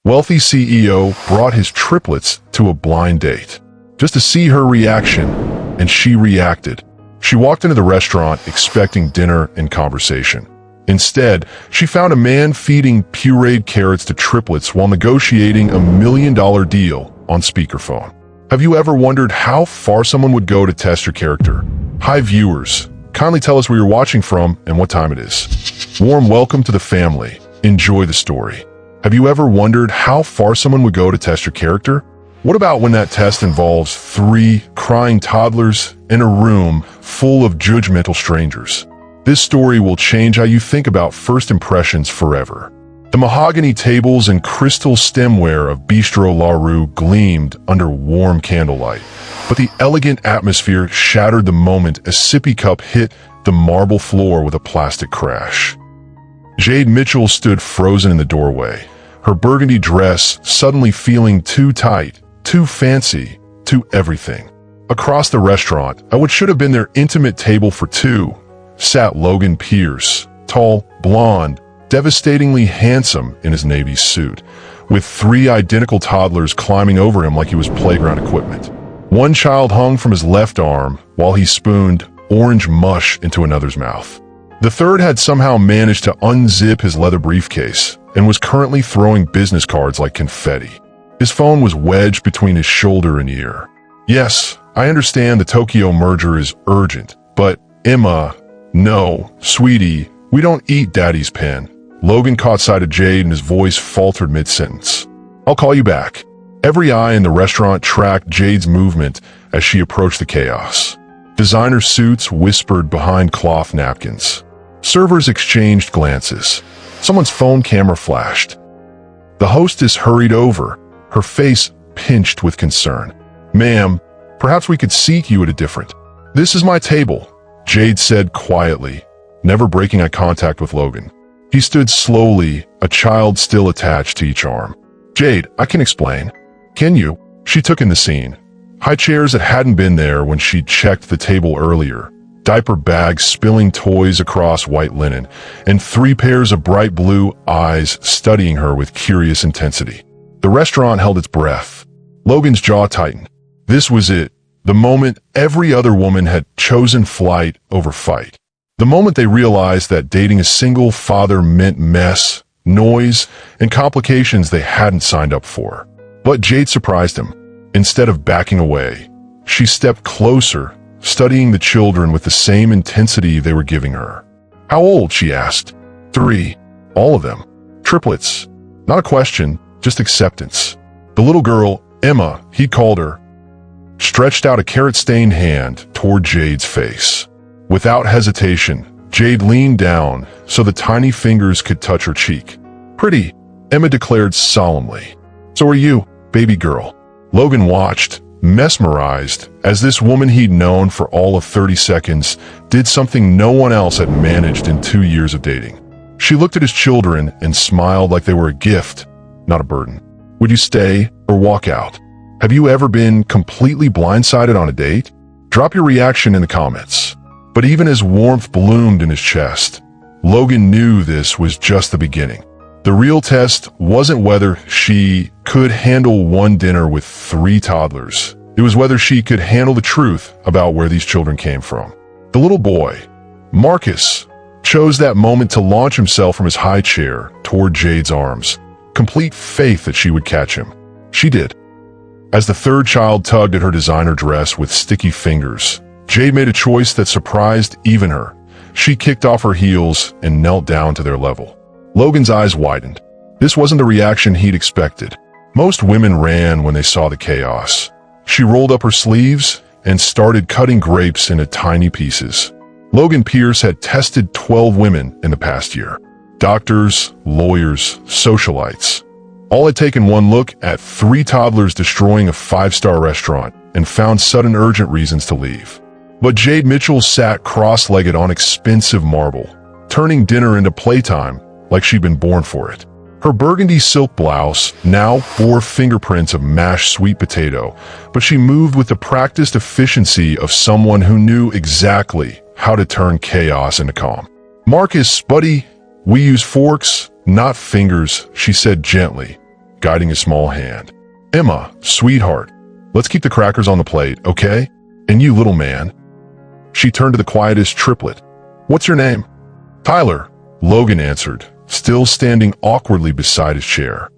wealthy CEO brought his triplets to a blind date. Just to see her reaction, and she reacted. She walked into the restaurant expecting dinner and conversation. Instead, she found a man feeding pureed carrots to triplets while negotiating a $1 million deal on speakerphone. Have you ever wondered how far someone would go to test your character? Hi viewers, kindly tell us where you're watching from and what time it is. Warm welcome to the family. Enjoy the story. Have you ever wondered how far someone would go to test your character? What about when that test involves 3 crying toddlers in a room full of judgmental strangers? This story will change how you think about first impressions forever. The mahogany tables and crystal stemware of Bistro La Rue gleamed under warm candlelight, but the elegant atmosphere shattered the moment a sippy cup hit the marble floor with a plastic crash. Jade Mitchell stood frozen in the doorway, her burgundy dress suddenly feeling too tight, too fancy, too everything. Across the restaurant, at what should have been their intimate table for 2, sat Logan Pierce, tall, blonde, devastatingly handsome in his Navy suit, with 3 identical toddlers climbing over him like he was playground equipment. One child hung from his left arm while he spooned orange mush into another's mouth. The third had somehow managed to unzip his leather briefcase and was currently throwing business cards like confetti. His phone was wedged between his shoulder and ear. Yes, I understand the Tokyo merger is urgent, but Emma, no, sweetie, we don't eat daddy's pen. Logan caught sight of Jade and his voice faltered mid-sentence. I'll call you back. Every eye in the restaurant tracked Jade's movement as she approached the chaos. Designer suits whispered behind cloth napkins. Servers exchanged glances. Someone's phone camera flashed. The hostess hurried over, her face pinched with concern. Ma'am, perhaps we could seat you at a different. This is my table, Jade said quietly, never breaking eye contact with Logan. He stood slowly, a child still attached to each arm. Jade, I can explain. Can you? She took in the scene. High chairs that hadn't been there when she'd checked the table earlier, diaper bags spilling toys across white linen, and 3 pairs of bright blue eyes studying her with curious intensity. The restaurant held its breath. Logan's jaw tightened. This was it, the moment every other woman had chosen flight over fight. The moment they realized that dating a single father meant mess, noise, and complications they hadn't signed up for. But Jade surprised him. Instead of backing away, she stepped closer, studying the children with the same intensity they were giving her. How old? She asked. 3. All of them. Triplets. Not a question, just acceptance. The little girl, Emma, he called her, stretched out a carrot-stained hand toward Jade's face. Without hesitation, Jade leaned down so the tiny fingers could touch her cheek. Pretty, Emma declared solemnly. So are you, baby girl. Logan watched, mesmerized, as this woman he'd known for all of 30 seconds did something no one else had managed in 2 years of dating. She looked at his children and smiled like they were a gift, not a burden. Would you stay or walk out? Have you ever been completely blindsided on a date? Drop your reaction in the comments. But even as warmth bloomed in his chest, Logan knew this was just the beginning. The real test wasn't whether she could handle one dinner with 3 toddlers. It was whether she could handle the truth about where these children came from. The little boy, Marcus, chose that moment to launch himself from his high chair toward Jade's arms, complete faith that she would catch him. She did. As the third child tugged at her designer dress with sticky fingers, Jade made a choice that surprised even her. She kicked off her heels and knelt down to their level. Logan's eyes widened. This wasn't the reaction he'd expected. Most women ran when they saw the chaos. She rolled up her sleeves and started cutting grapes into tiny pieces. Logan Pierce had tested 12 women in the past year. Doctors, lawyers, socialites. All had taken one look at 3 toddlers destroying a 5-star restaurant and found sudden urgent reasons to leave. But Jade Mitchell sat cross-legged on expensive marble, turning dinner into playtime like she'd been born for it. Her burgundy silk blouse now bore fingerprints of mashed sweet potato, but she moved with the practiced efficiency of someone who knew exactly how to turn chaos into calm. Marcus, buddy, we use forks, not fingers, she said gently, guiding his small hand. "Emma, sweetheart, let's keep the crackers on the plate, okay? And you, little man." She turned to the quietest triplet. "What's your name?" "Tyler," Logan answered, still standing awkwardly beside his chair.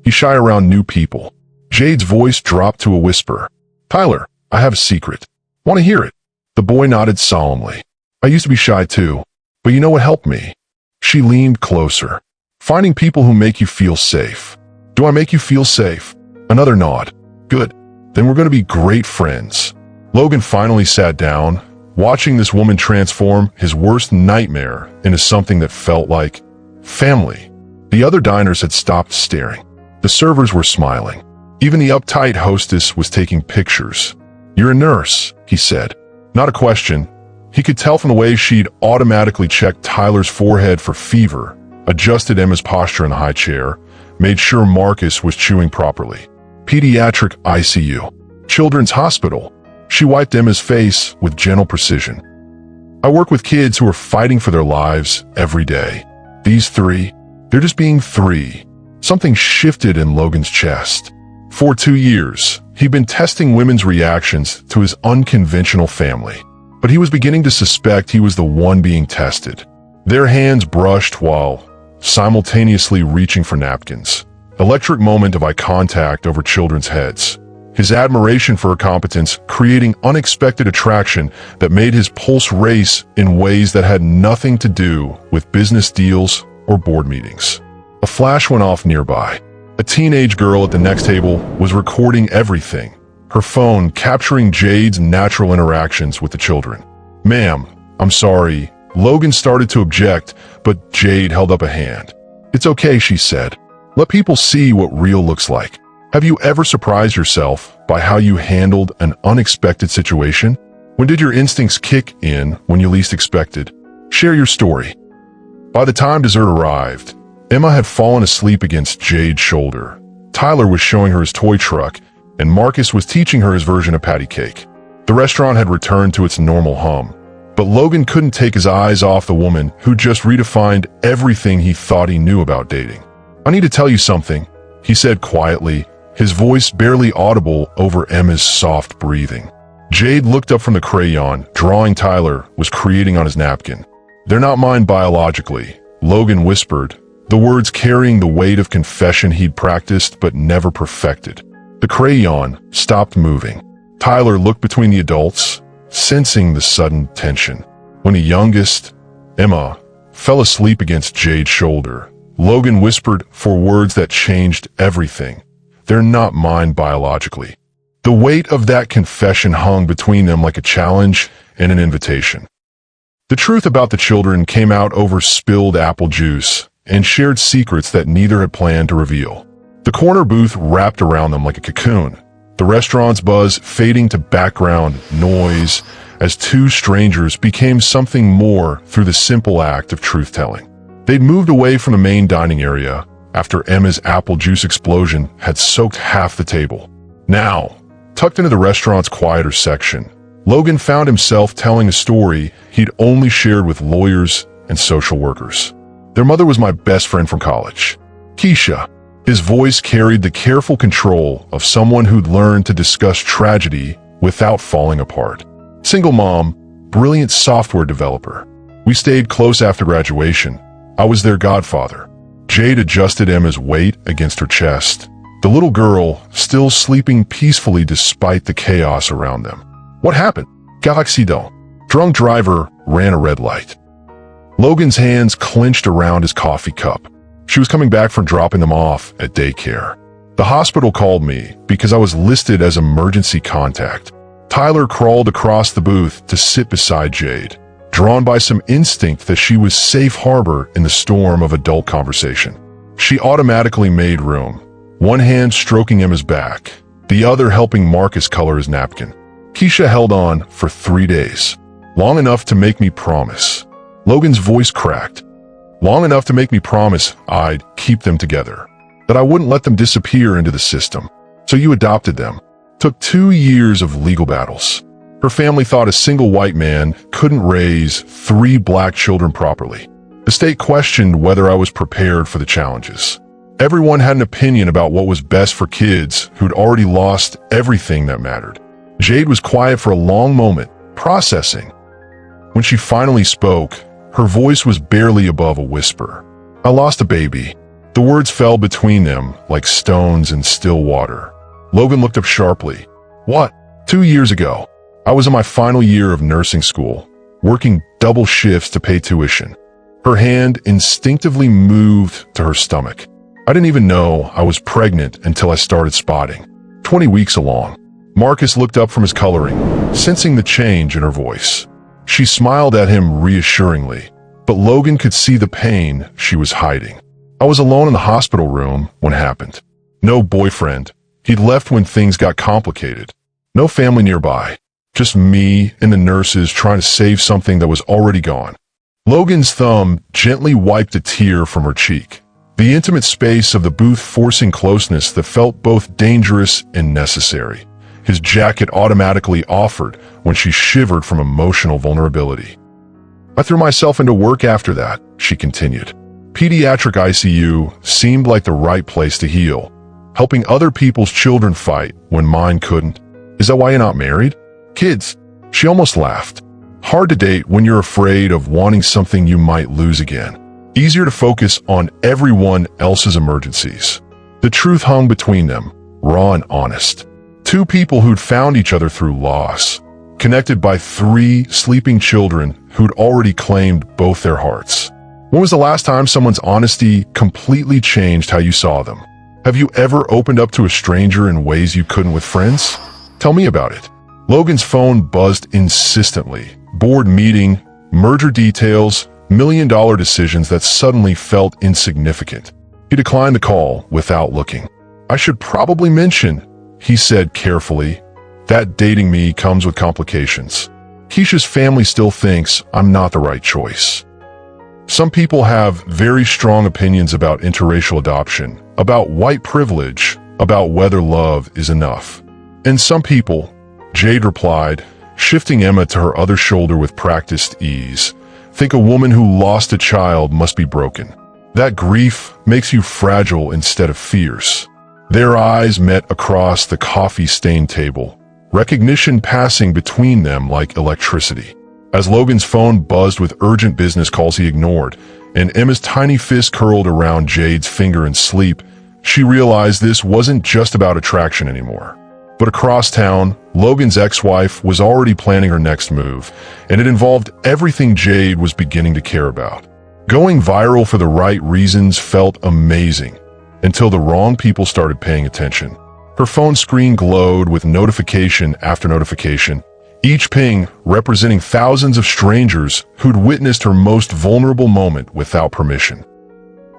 He's shy around new people. Jade's voice dropped to a whisper. "Tyler, I have a secret. Want to hear it?" The boy nodded solemnly. "I used to be shy too, but you know what helped me?" She leaned closer. "Finding people who make you feel safe." "Do I make you feel safe?" Another nod. "Good. Then we're going to be great friends." Logan finally sat down, watching this woman transform his worst nightmare into something that felt like family. The other diners had stopped staring. The servers were smiling. Even the uptight hostess was taking pictures. "You're a nurse," he said. Not a question. He could tell from the way she'd automatically checked Tyler's forehead for fever, adjusted Emma's posture in the high chair, made sure Marcus was chewing properly. "Pediatric ICU. Children's Hospital." She wiped Emma's face with gentle precision. "I work with kids who are fighting for their lives every day. These three, they're just being three." Something shifted in Logan's chest. For 2 years, he'd been testing women's reactions to his unconventional family, but he was beginning to suspect he was the one being tested. Their hands brushed while simultaneously reaching for napkins. Electric moment of eye contact over children's heads. His admiration for her competence creating unexpected attraction that made his pulse race in ways that had nothing to do with business deals or board meetings. A flash went off nearby. A teenage girl at the next table was recording everything, her phone capturing Jade's natural interactions with the children. "Ma'am, I'm sorry." Logan started to object, but Jade held up a hand. "It's okay," she said. "Let people see what real looks like." Have you ever surprised yourself by how you handled an unexpected situation? When did your instincts kick in when you least expected? Share your story. By the time dessert arrived, Emma had fallen asleep against Jade's shoulder. Tyler was showing her his toy truck, and Marcus was teaching her his version of patty cake. The restaurant had returned to its normal hum, but Logan couldn't take his eyes off the woman who just redefined everything he thought he knew about dating. "I need to tell you something," he said quietly, his voice barely audible over Emma's soft breathing. Jade looked up from the crayon, drawing Tyler was creating on his napkin. "They're not mine biologically," Logan whispered, the words carrying the weight of confession he'd practiced but never perfected. The crayon stopped moving. Tyler looked between the adults, sensing the sudden tension. When the youngest, Emma, fell asleep against Jade's shoulder, Logan whispered for words that changed everything. "They're not mine biologically." The weight of that confession hung between them like a challenge and an invitation. The truth about the children came out over spilled apple juice and shared secrets that neither had planned to reveal. The corner booth wrapped around them like a cocoon, the restaurant's buzz fading to background noise as two strangers became something more through the simple act of truth-telling. They'd moved away from the main dining area after Emma's apple juice explosion had soaked half the table. Now, tucked into the restaurant's quieter section, Logan found himself telling a story he'd only shared with lawyers and social workers. "Their mother was my best friend from college. Keisha." His voice carried the careful control of someone who'd learned to discuss tragedy without falling apart. "Single mom, brilliant software developer. We stayed close after graduation. I was their godfather." Jade adjusted Emma's weight against her chest, the little girl still sleeping peacefully despite the chaos around them. "What happened?" "Galaxy-don." Drunk driver ran a red light. Logan's hands clenched around his coffee cup. She was coming back from dropping them off at daycare. The hospital called me because I was listed as emergency contact. Tyler crawled across the booth to sit beside Jade, drawn by some instinct that she was safe harbor in the storm of adult conversation. She automatically made room, one hand stroking Emma's back, the other helping Marcus color his napkin. Keisha held on for 3 days, long enough to make me promise. Logan's voice cracked. Long enough to make me promise I'd keep them together, that I wouldn't let them disappear into the system. "So you adopted them." Took 2 years of legal battles. Her family thought a single white man couldn't raise 3 black children properly. The state questioned whether I was prepared for the challenges. Everyone had an opinion about what was best for kids who'd already lost everything that mattered. Jade was quiet for a long moment, processing. When she finally spoke, her voice was barely above a whisper. "I lost a baby." The words fell between them like stones in still water. Logan looked up sharply. "What?" 2 years ago, I was in my final year of nursing school, working double shifts to pay tuition. Her hand instinctively moved to her stomach. I didn't even know I was pregnant until I started spotting. 20 weeks along. Marcus looked up from his coloring, sensing the change in her voice. She smiled at him reassuringly, but Logan could see the pain she was hiding. I was alone in the hospital room when it happened. No boyfriend. He'd left when things got complicated. No family nearby. Just me and the nurses trying to save something that was already gone. Logan's thumb gently wiped a tear from her cheek. The intimate space of the booth forcing closeness that felt both dangerous and necessary. His jacket automatically offered when she shivered from emotional vulnerability. "I threw myself into work after that," she continued. "Pediatric ICU seemed like the right place to heal, helping other people's children fight when mine couldn't. Is that why you're not married? Kids?" She almost laughed. "Hard to date when you're afraid of wanting something you might lose again. Easier to focus on everyone else's emergencies." The truth hung between them, raw and honest. Two people who'd found each other through loss, connected by 3 sleeping children who'd already claimed both their hearts. When was the last time someone's honesty completely changed how you saw them? Have you ever opened up to a stranger in ways you couldn't with friends? Tell me about it. Logan's phone buzzed insistently. Board meeting, merger details, million-dollar decisions that suddenly felt insignificant. He declined the call without looking. "I should probably mention," he said carefully, "that dating me comes with complications. Keisha's family still thinks I'm not the right choice." Some people have very strong opinions about interracial adoption, about white privilege, about whether love is enough. And some people, Jade replied, shifting Emma to her other shoulder with practiced ease, think a woman who lost a child must be broken. That grief makes you fragile instead of fierce. Their eyes met across the coffee-stained table, recognition passing between them like electricity. As Logan's phone buzzed with urgent business calls he ignored, and Emma's tiny fist curled around Jade's finger in sleep, she realized this wasn't just about attraction anymore. But across town, Logan's ex-wife was already planning her next move, and it involved everything Jade was beginning to care about. Going viral for the right reasons felt amazing, until the wrong people started paying attention. Her phone screen glowed with notification after notification, each ping representing thousands of strangers who'd witnessed her most vulnerable moment without permission.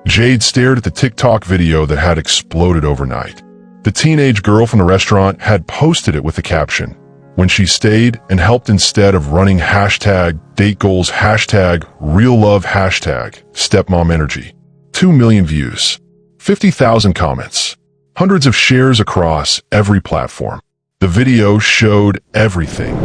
Jade stared at the TikTok video that had exploded overnight. The teenage girl from the restaurant had posted it with the caption, "When she stayed and helped instead of running #dategoals #reallove #stepmomenergy." 2 million views, 50,000 comments, hundreds of shares across every platform. The video showed everything.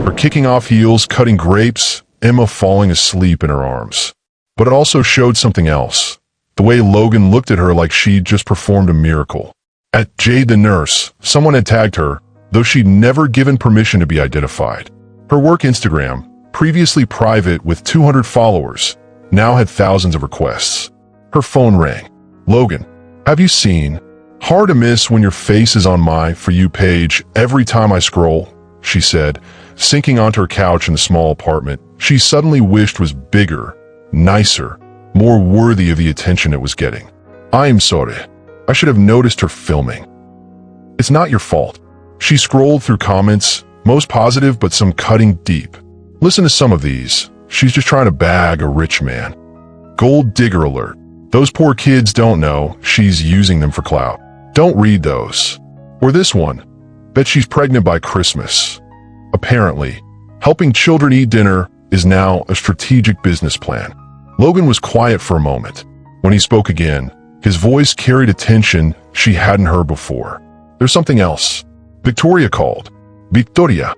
Her kicking off heels, cutting grapes, Emma falling asleep in her arms. But it also showed something else. The way Logan looked at her like she'd just performed a miracle. At Jade the nurse, someone had tagged her, though she'd never given permission to be identified. Her work Instagram, previously private with 200 followers, now had thousands of requests. Her phone rang. "Logan, have you seen? Hard to miss when your face is on my For You page every time I scroll," she said, sinking onto her couch in the small apartment she suddenly wished was bigger, nicer, more worthy of the attention it was getting. "I'm sorry. I should have noticed her filming." "It's not your fault." She scrolled through comments, most positive but some cutting deep. "Listen to some of these. She's just trying to bag a rich man. Gold digger alert. Those poor kids don't know she's using them for clout. Don't read those." Or this one. "Bet she's pregnant by Christmas." Apparently, helping children eat dinner is now a strategic business plan. Logan was quiet for a moment. When he spoke again, his voice carried a tension she hadn't heard before. "There's something else." Victoria called. "Victoria.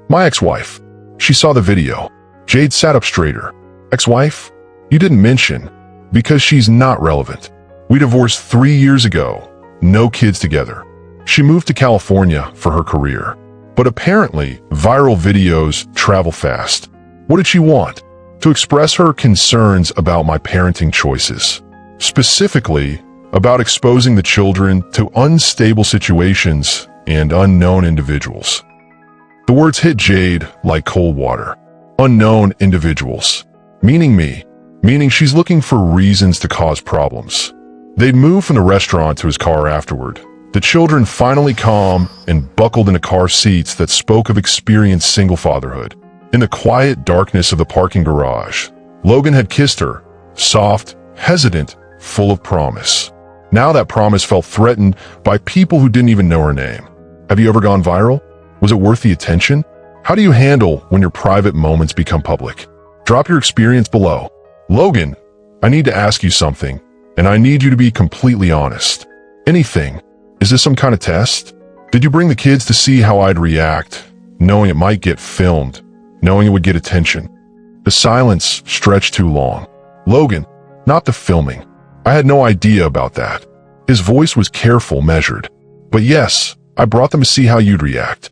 My ex-wife." She saw the video. Jade sat up straighter. "Ex-wife? You didn't mention." "Because she's not relevant. We divorced 3 years ago, no kids together. She moved to California for her career. But apparently, viral videos travel fast. What did she want? To express her concerns about my parenting choices. Specifically, about exposing the children to unstable situations and unknown individuals. The words hit Jade like cold water. Unknown individuals. Meaning me. Meaning she's looking for reasons to cause problems. They'd moved from the restaurant to his car afterward. The children finally calm and buckled into car seats that spoke of experienced single fatherhood. In the quiet darkness of the parking garage, Logan had kissed her, soft, hesitant, full of promise. Now that promise felt threatened by people who didn't even know her name. Have you ever gone viral? Was it worth the attention? How do you handle when your private moments become public? Drop your experience below. Logan, I need to ask you something, and I need you to be completely honest. Anything. Is this some kind of test? Did you bring the kids to see how I'd react, knowing it might get filmed, knowing it would get attention? The silence stretched too long. Logan, not the filming. I had no idea about that. His voice was careful, measured. But yes, I brought them to see how you'd react.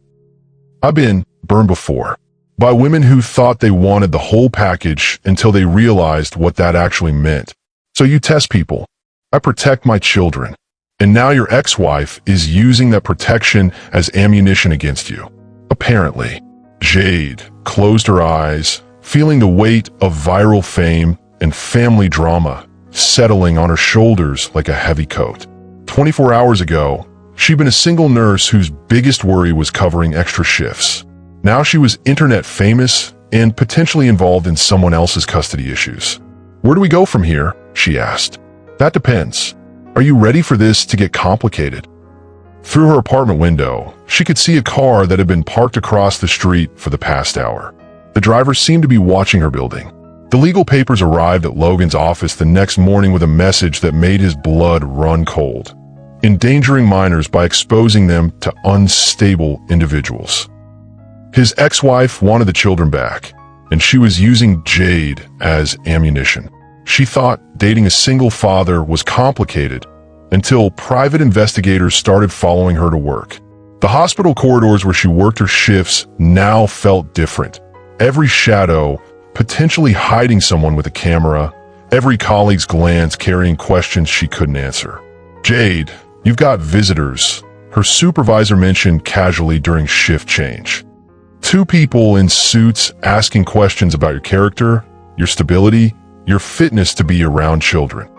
I've been burned before. By women who thought they wanted the whole package until they realized what that actually meant. So you test people. I protect my children. And now your ex-wife is using that protection as ammunition against you. Apparently. Jade closed her eyes, feeling the weight of viral fame and family drama settling on her shoulders like a heavy coat. 24 hours ago, she'd been a single nurse whose biggest worry was covering extra shifts. Now she was internet famous and potentially involved in someone else's custody issues. Where do we go from here? She asked. That depends. Are you ready for this to get complicated? Through her apartment window, she could see a car that had been parked across the street for the past hour. The driver seemed to be watching her building. The legal papers arrived at Logan's office the next morning with a message that made his blood run cold, endangering minors by exposing them to unstable individuals. His ex-wife wanted the children back, and she was using Jade as ammunition. She thought dating a single father was complicated until private investigators started following her to work. The hospital corridors where she worked her shifts now felt different. Every shadow potentially hiding someone with a camera, every colleague's glance carrying questions she couldn't answer. Jade, you've got visitors, her supervisor mentioned casually during shift change. 2 people in suits asking questions about your character, your stability, your fitness to be around children.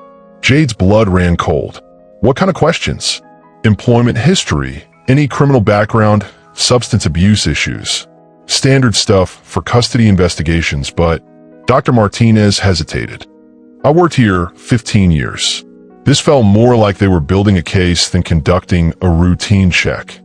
Jade's blood ran cold. What kind of questions? Employment history, any criminal background, substance abuse issues. Standard stuff for custody investigations, but Dr. Martinez hesitated. I worked here 15 years. This felt more like they were building a case than conducting a routine check.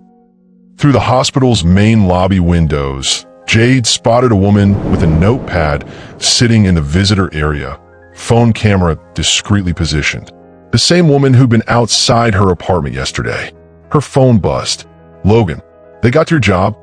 Through the hospital's main lobby windows, Jade spotted a woman with a notepad sitting in the visitor area, phone camera discreetly positioned. The same woman who'd been outside her apartment yesterday. Her phone buzzed. Logan, they got your job?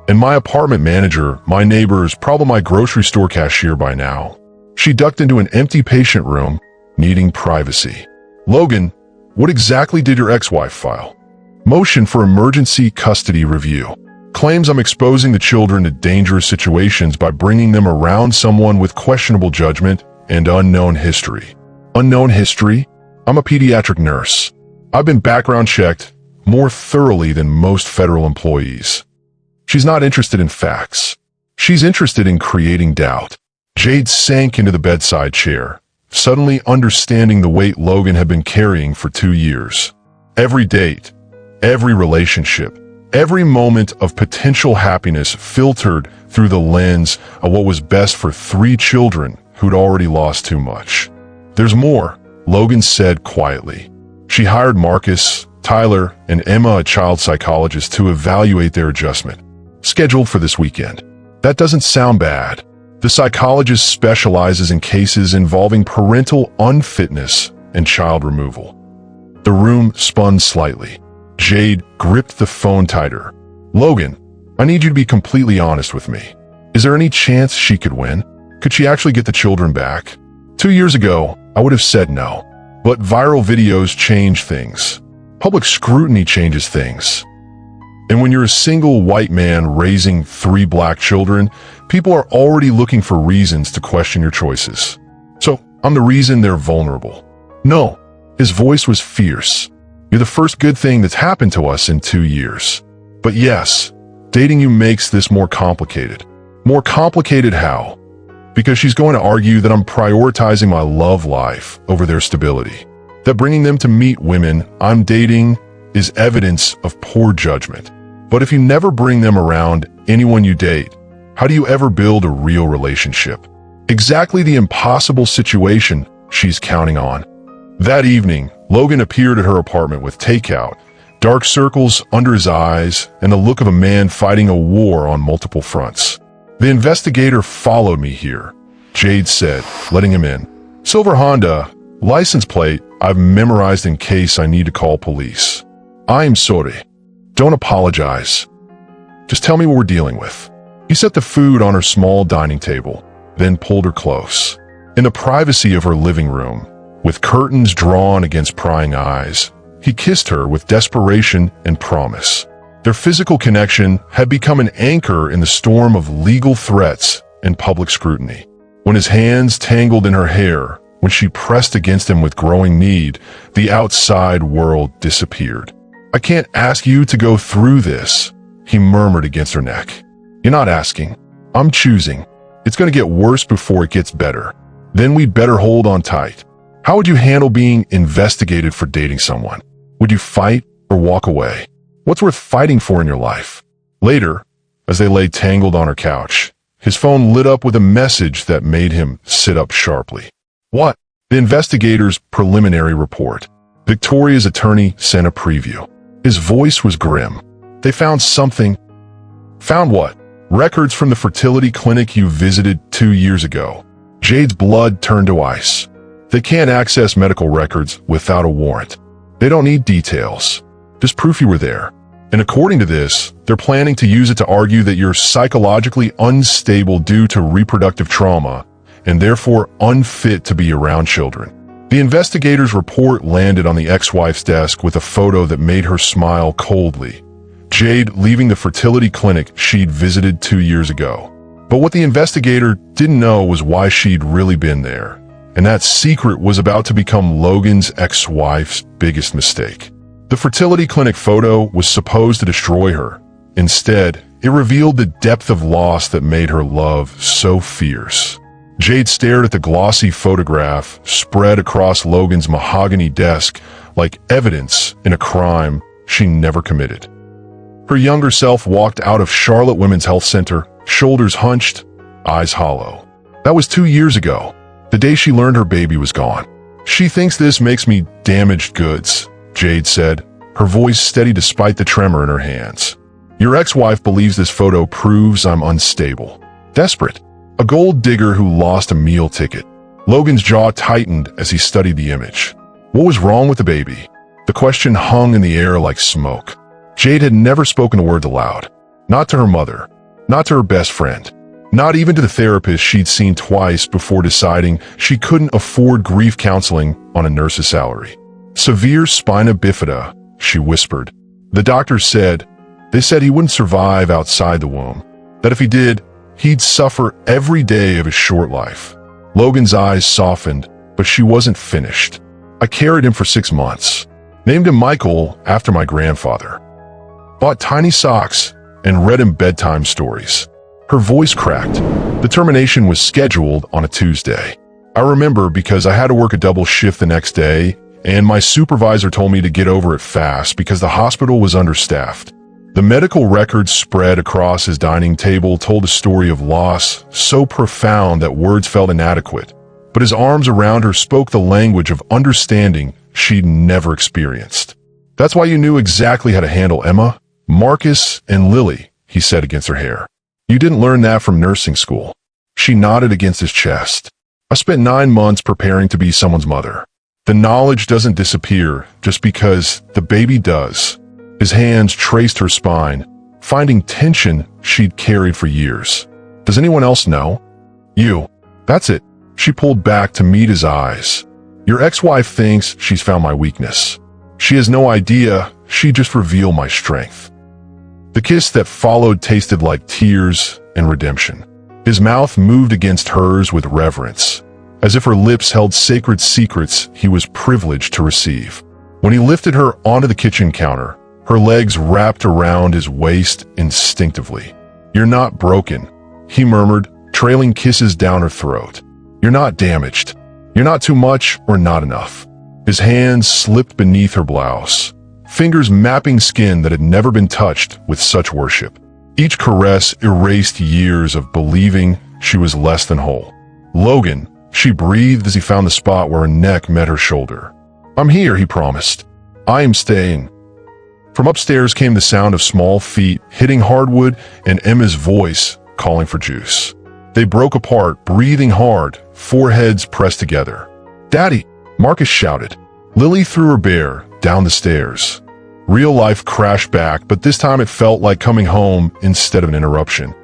And my apartment manager, my neighbors, probably my grocery store cashier by now. She ducked into an empty patient room, needing privacy. Logan, what exactly did your ex-wife file? Motion for emergency custody review. Claims I'm exposing the children to dangerous situations by bringing them around someone with questionable judgment and unknown history. Unknown history? I'm a pediatric nurse. I've been background checked more thoroughly than most federal employees. She's not interested in facts. She's interested in creating doubt. Jade sank into the bedside chair, suddenly understanding the weight Logan had been carrying for 2 years. Every date, every relationship, every moment of potential happiness filtered through the lens of what was best for 3 children who'd already lost too much. There's more, Logan said quietly. She hired Marcus, Tyler, and Emma, a child psychologist, to evaluate their adjustment, scheduled for this weekend. That doesn't sound bad. The psychologist specializes in cases involving parental unfitness and child removal. The room spun slightly. Jade gripped the phone tighter. Logan, I need you to be completely honest with me. Is there any chance she could win? Could she actually get the children back? 2 years ago, I would have said no. But viral videos change things. Public scrutiny changes things. And when you're a single white man raising 3 black children, people are already looking for reasons to question your choices. So, I'm the reason they're vulnerable. No, his voice was fierce. You're the first good thing that's happened to us in 2 years. But yes, dating you makes this more complicated. More complicated how? Because she's going to argue that I'm prioritizing my love life over their stability. That bringing them to meet women I'm dating is evidence of poor judgment. But if you never bring them around anyone you date, how do you ever build a real relationship? Exactly the impossible situation she's counting on. That evening, Logan appeared at her apartment with takeout, dark circles under his eyes, and the look of a man fighting a war on multiple fronts. The investigator followed me here, Jade said, letting him in. Silver Honda, license plate I've memorized in case I need to call police. I'm sorry. Don't apologize. Just tell me what we're dealing with. He set the food on her small dining table, then pulled her close. In the privacy of her living room, with curtains drawn against prying eyes, he kissed her with desperation and promise. Their physical connection had become an anchor in the storm of legal threats and public scrutiny. When his hands tangled in her hair, when she pressed against him with growing need, the outside world disappeared. I can't ask you to go through this, he murmured against her neck. You're not asking. I'm choosing. It's going to get worse before it gets better. Then we'd better hold on tight. How would you handle being investigated for dating someone? Would you fight or walk away? What's worth fighting for in your life? Later, as they lay tangled on her couch, his phone lit up with a message that made him sit up sharply. What? The investigator's preliminary report. Victoria's attorney sent a preview. His voice was grim. They found something. Found what? Records from the fertility clinic you visited 2 years ago. Jade's blood turned to ice. They can't access medical records without a warrant. They don't need details. Just proof you were there. And according to this, they're planning to use it to argue that you're psychologically unstable due to reproductive trauma and therefore unfit to be around children. The investigator's report landed on the ex-wife's desk with a photo that made her smile coldly. Jade leaving the fertility clinic she'd visited 2 years ago. But what the investigator didn't know was why she'd really been there. And that secret was about to become Logan's ex-wife's biggest mistake. The fertility clinic photo was supposed to destroy her. Instead, it revealed the depth of loss that made her love so fierce. Jade stared at the glossy photograph spread across Logan's mahogany desk like evidence in a crime she never committed. Her younger self walked out of Charlotte Women's Health Center, shoulders hunched, eyes hollow. That was 2 years ago, the day she learned her baby was gone. She thinks this makes me damaged goods, Jade said, her voice steady despite the tremor in her hands. Your ex-wife believes this photo proves I'm unstable. Desperate. A gold digger who lost a meal ticket. Logan's jaw tightened as he studied the image. What was wrong with the baby? The question hung in the air like smoke. Jade had never spoken a word aloud. Not to her mother. Not to her best friend. Not even to the therapist she'd seen twice before deciding she couldn't afford grief counseling on a nurse's salary. Severe spina bifida, she whispered. The doctors said, they said he wouldn't survive outside the womb. That if he did, he'd suffer every day of his short life. Logan's eyes softened, but she wasn't finished. I carried him for 6 months. Named him Michael after my grandfather. Bought tiny socks and read him bedtime stories. Her voice cracked. The termination was scheduled on a Tuesday. I remember because I had to work a double shift the next day, and my supervisor told me to get over it fast because the hospital was understaffed. The medical records spread across his dining table told a story of loss so profound that words felt inadequate, but his arms around her spoke the language of understanding she'd never experienced. That's why you knew exactly how to handle Emma, Marcus, and Lily, he said against her hair. You didn't learn that from nursing school. She nodded against his chest. I spent 9 months preparing to be someone's mother. The knowledge doesn't disappear just because the baby does. His hands traced her spine, finding tension she'd carried for years. Does anyone else know? You. That's it. She pulled back to meet his eyes. Your ex-wife thinks she's found my weakness. She has no idea, she just revealed my strength. The kiss that followed tasted like tears and redemption. His mouth moved against hers with reverence, as if her lips held sacred secrets he was privileged to receive. When he lifted her onto the kitchen counter, her legs wrapped around his waist instinctively. "You're not broken," he murmured, trailing kisses down her throat. "You're not damaged. You're not too much or not enough." His hands slipped beneath her blouse, fingers mapping skin that had never been touched with such worship. Each caress erased years of believing she was less than whole. "Logan," she breathed as he found the spot where her neck met her shoulder. "I'm here," he promised. "I am staying." From upstairs came the sound of small feet hitting hardwood and Emma's voice calling for juice. They broke apart, breathing hard, foreheads pressed together. "Daddy!" Marcus shouted. Lily threw her bear down the stairs. Real life crashed back, but this time it felt like coming home instead of an interruption.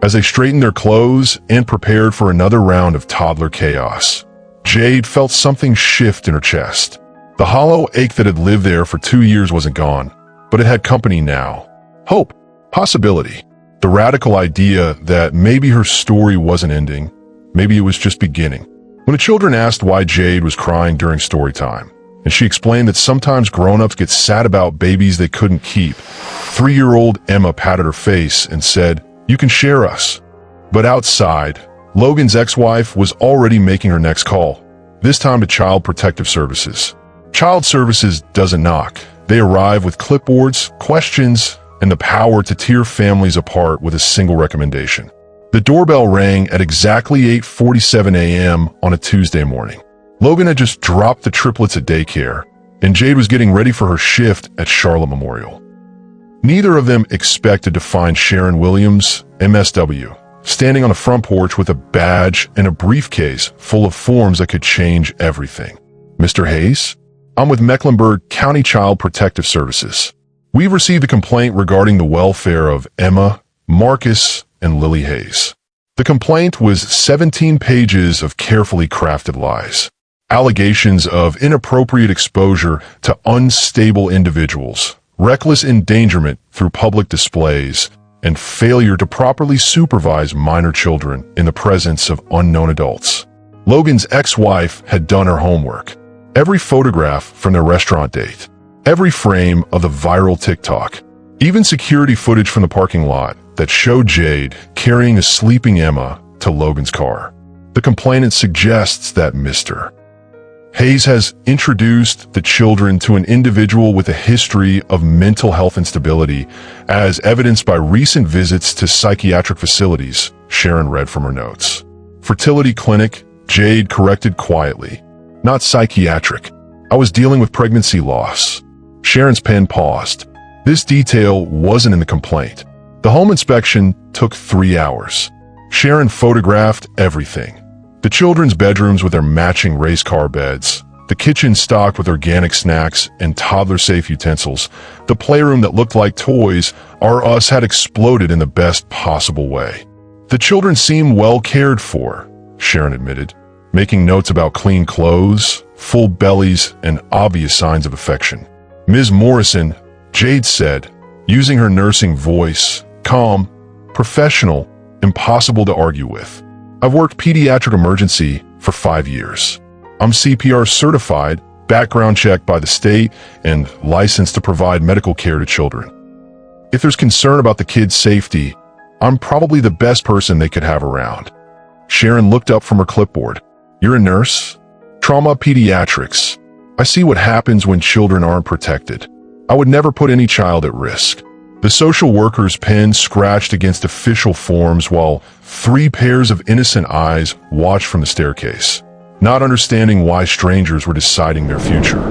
As they straightened their clothes and prepared for another round of toddler chaos, Jade felt something shift in her chest. The hollow ache that had lived there for 2 years wasn't gone, but it had company now. Hope, possibility, the radical idea that maybe her story wasn't ending, maybe it was just beginning. When the children asked why Jade was crying during story time, and she explained that sometimes grown-ups get sad about babies they couldn't keep, 3-year-old Emma patted her face and said, "You can share us." But outside, Logan's ex-wife was already making her next call, this time to Child Protective Services. Child Services doesn't knock. They arrive with clipboards, questions, and the power to tear families apart with a single recommendation. The doorbell rang at exactly 8:47 a.m. on a Tuesday morning. Logan had just dropped the triplets at daycare, and Jade was getting ready for her shift at Charlotte Memorial. Neither of them expected to find Sharon Williams, MSW, standing on the front porch with a badge and a briefcase full of forms that could change everything. "Mr. Hayes? I'm with Mecklenburg County Child Protective Services. We've received a complaint regarding the welfare of Emma, Marcus, and Lily Hayes." The complaint was 17 pages of carefully crafted lies. Allegations of inappropriate exposure to unstable individuals, reckless endangerment through public displays, and failure to properly supervise minor children in the presence of unknown adults. Logan's ex-wife had done her homework. Every photograph from their restaurant date, every frame of the viral TikTok, even security footage from the parking lot that showed Jade carrying a sleeping Emma to Logan's car. The complainant suggests that Mr. Hayes has introduced the children to an individual with a history of mental health instability, as evidenced by recent visits to psychiatric facilities, Sharon read from her notes. Fertility clinic, Jade corrected quietly. "Not psychiatric. I was dealing with pregnancy loss." Sharon's pen paused. This detail wasn't in the complaint. The home inspection took 3 hours. Sharon photographed everything. The children's bedrooms with their matching race car beds, the kitchen stocked with organic snacks and toddler-safe utensils, the playroom that looked like Toys R Us had exploded in the best possible way. "The children seem well cared for," Sharon admitted, making notes about clean clothes, full bellies, and obvious signs of affection. "Ms. Morrison," Jade said, using her nursing voice, calm, professional, impossible to argue with. "I've worked pediatric emergency for 5 years. I'm CPR certified, background checked by the state, and licensed to provide medical care to children. If there's concern about the kids' safety, I'm probably the best person they could have around." Sharon looked up from her clipboard. "You're a nurse? Trauma pediatrics. I see what happens when children aren't protected. I would never put any child at risk." The social worker's pen scratched against official forms while 3 pairs of innocent eyes watched from the staircase, not understanding why strangers were deciding their future.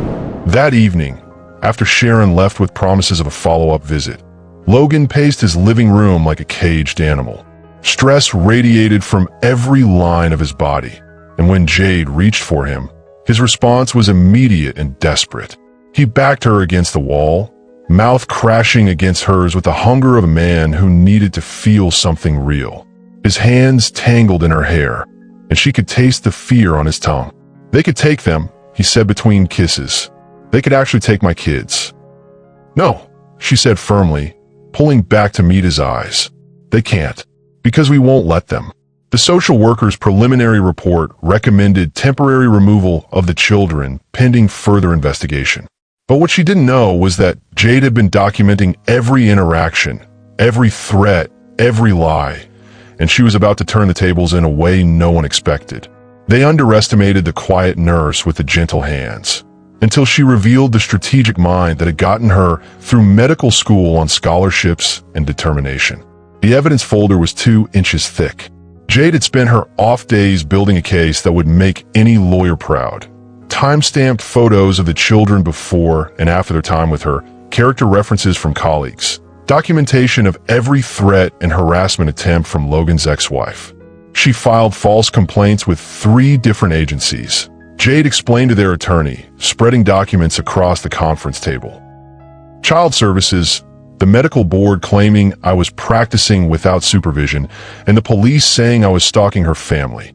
That evening, after Sharon left with promises of a follow-up visit, Logan paced his living room like a caged animal. Stress radiated from every line of his body, and when Jade reached for him, his response was immediate and desperate. He backed her against the wall, mouth crashing against hers with the hunger of a man who needed to feel something real. His hands tangled in her hair, and she could taste the fear on his tongue. They could take them, he said between kisses. They could actually take my kids. No, she said firmly, pulling back to meet his eyes. They can't, because we won't let them. The social worker's preliminary report recommended temporary removal of the children pending further investigation. But what she didn't know was that Jade had been documenting every interaction, every threat, every lie, and she was about to turn the tables in a way no one expected. They underestimated the quiet nurse with the gentle hands, until she revealed the strategic mind that had gotten her through medical school on scholarships and determination. The evidence folder was 2 inches thick. Jade had spent her off days building a case that would make any lawyer proud. Time-stamped photos of the children before and after their time with her, character references from colleagues, documentation of every threat and harassment attempt from Logan's ex-wife. She filed false complaints with 3 different agencies. Jade explained to their attorney, spreading documents across the conference table. Child Services, the medical board claiming I was practicing without supervision, and the police saying I was stalking her family.